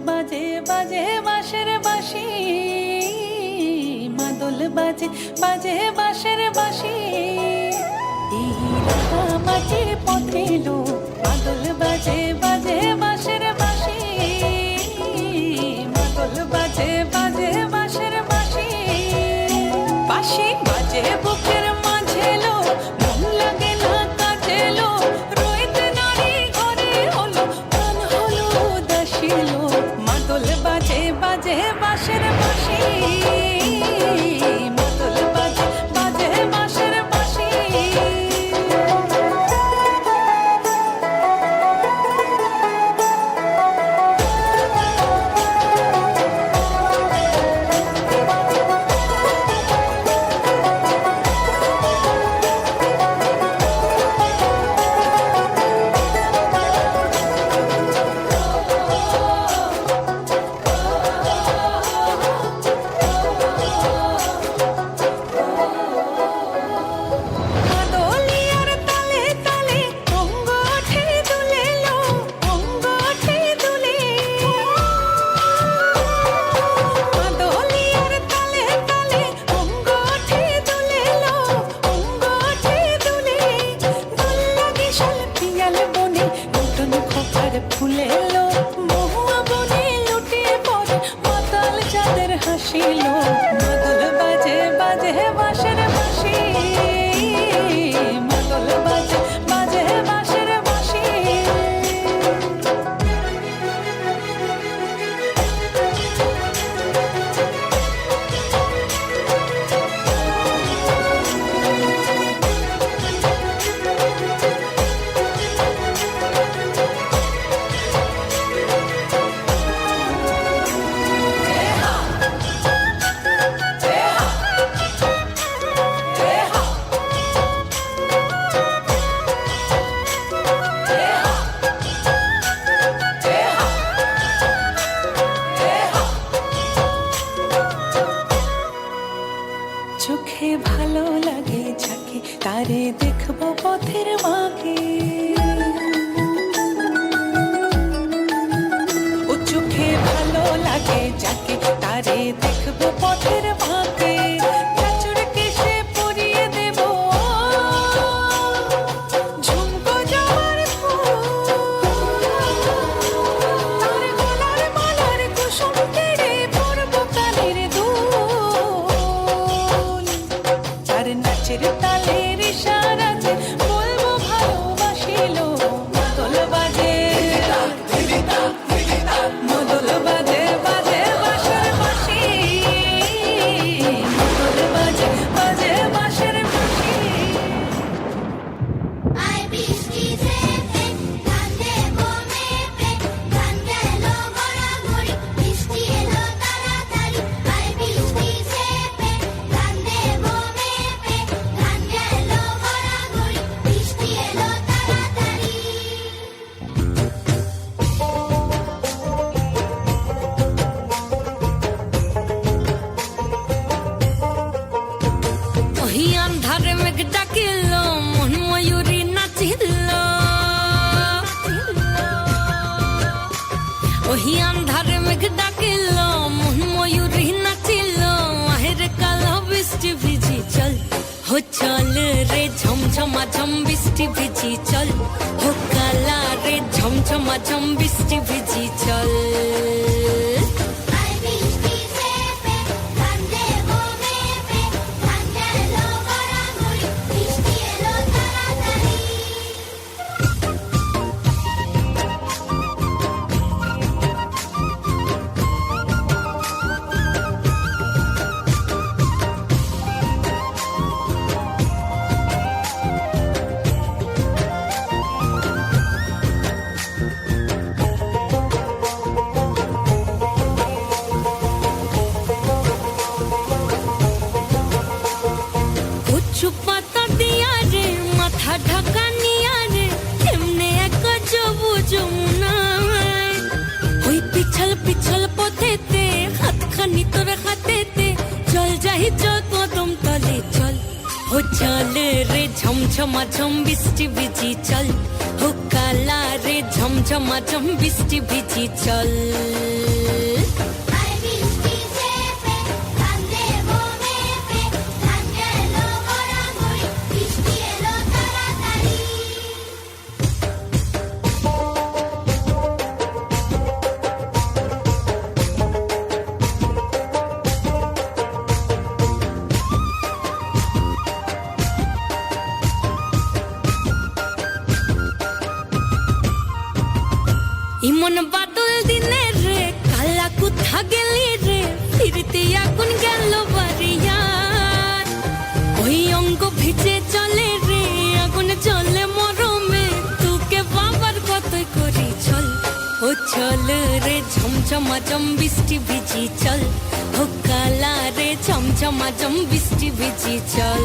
বাজে বাজে বাঁশের বাঁশি, মাদল বাজে বাজে বাঁশের বাঁশি, এই রাঙা মাটির পথে লো মাদল বাজে বাজে বাঁশের বাঁশি, মাদল বাজে বাজে বাঁশের বাঁশি, বাঁশি বাজে বুকের মাঝে লো, মন লাগে না কাজে লো, রইতে নারী ঘরে হলো প্রাণ হলো উদাসী লো, মাদল বাজে বাজে বাঁশের বাঁশি, মাদল বাজে বাজে বাঁশের বাঁশি। ফুলে এলো মহুয়া বনে লুটে পড়ে মাতাল চাঁদের হাসিল, মাদল বাজে বাজে বাঁশের বাঁশি, মাদল বাজে বাজে বাঁশের বাঁশি। চোখে ভালো লাগে যাকে তারে দেখবো পথের মাকে, ও চোখে ভালো লাগে যাকে তারে দেখবো পথের মাকে, কাচুরকে সে পরিয়ে দেব ঝুমকো যাওয়ার তার গলার মালার কুসুম কেড়ে পরব কানের দুল, তার নাচের তালের ইশারাতে বলবো ভালোবাসিল, মাদল বাজে মাদল বাজে বাজে বাঁশের বাঁশি, মাদল বাজে বাজে বাঁশের বাঁশি। আয় বৃষ্টি ঝেঁপে গান দেবো মেপে, গান গেল গড়াগড়ি, বৃষ্টি এলো তাড়াতাড়ি। আয় বৃষ্টি ঝেঁপে গান দেবো মেপে, গান গেল গড়াগড়ি, বৃষ্টি এলো তাড়াতাড়ি। ওহি আন্ধারে মেঘ ডাকিল, মন ময়ূরী নাচিল, ওহি আন্ধারে মেঘ ডাকিল, মন ময়ূরী নাচিল, আহের কালো বৃষ্টি ভিজি চল, হো চল রে ঝমঝমা ঝম বৃষ্টি ভিজি চল, হো কালা রে ঝমঝমা ঝম বৃষ্টি ভিজি চল। আয় বৃষ্টি ঝেঁপে গান দেবো মেপে, গান গেল গড়াগড়ি, বৃষ্টি এলো তাড়াতাড়ি। কচু পাতা দিয়া রে মাথা ঢাকা নিয়া রে, এমনে এক সবুজ যমুনায়, ওই পিছল পিছল পথেতে হাতখানি তোর হাতেতে, চল যাই চল কদম তলে চল, ও চল রে ঝমঝমা ঝম বৃষ্টি ভিজি চল ও কালা রে ঝমঝমা ঝম বৃষ্টি ভিজি চল আয় বৃষ্টি চেপে ধান দেবো মেপে ধান গেল গড়াগড়ি বৃষ্টি এলো তাড়াতাড়ি ইমন বাদল দিনে রে কালা কোথা গেলি রে ফিরতে আগুন গেল বাড়িয়ার ওই অঙ্গ ভিজে চলে রে আগুন চলে মরমে তোকে বাবার কতই করি চল ও চল রে ঝমঝমা ঝম বৃষ্টি ভিজি চল ও কালা রে ঝমঝমা ঝম বৃষ্টি ভিজি চল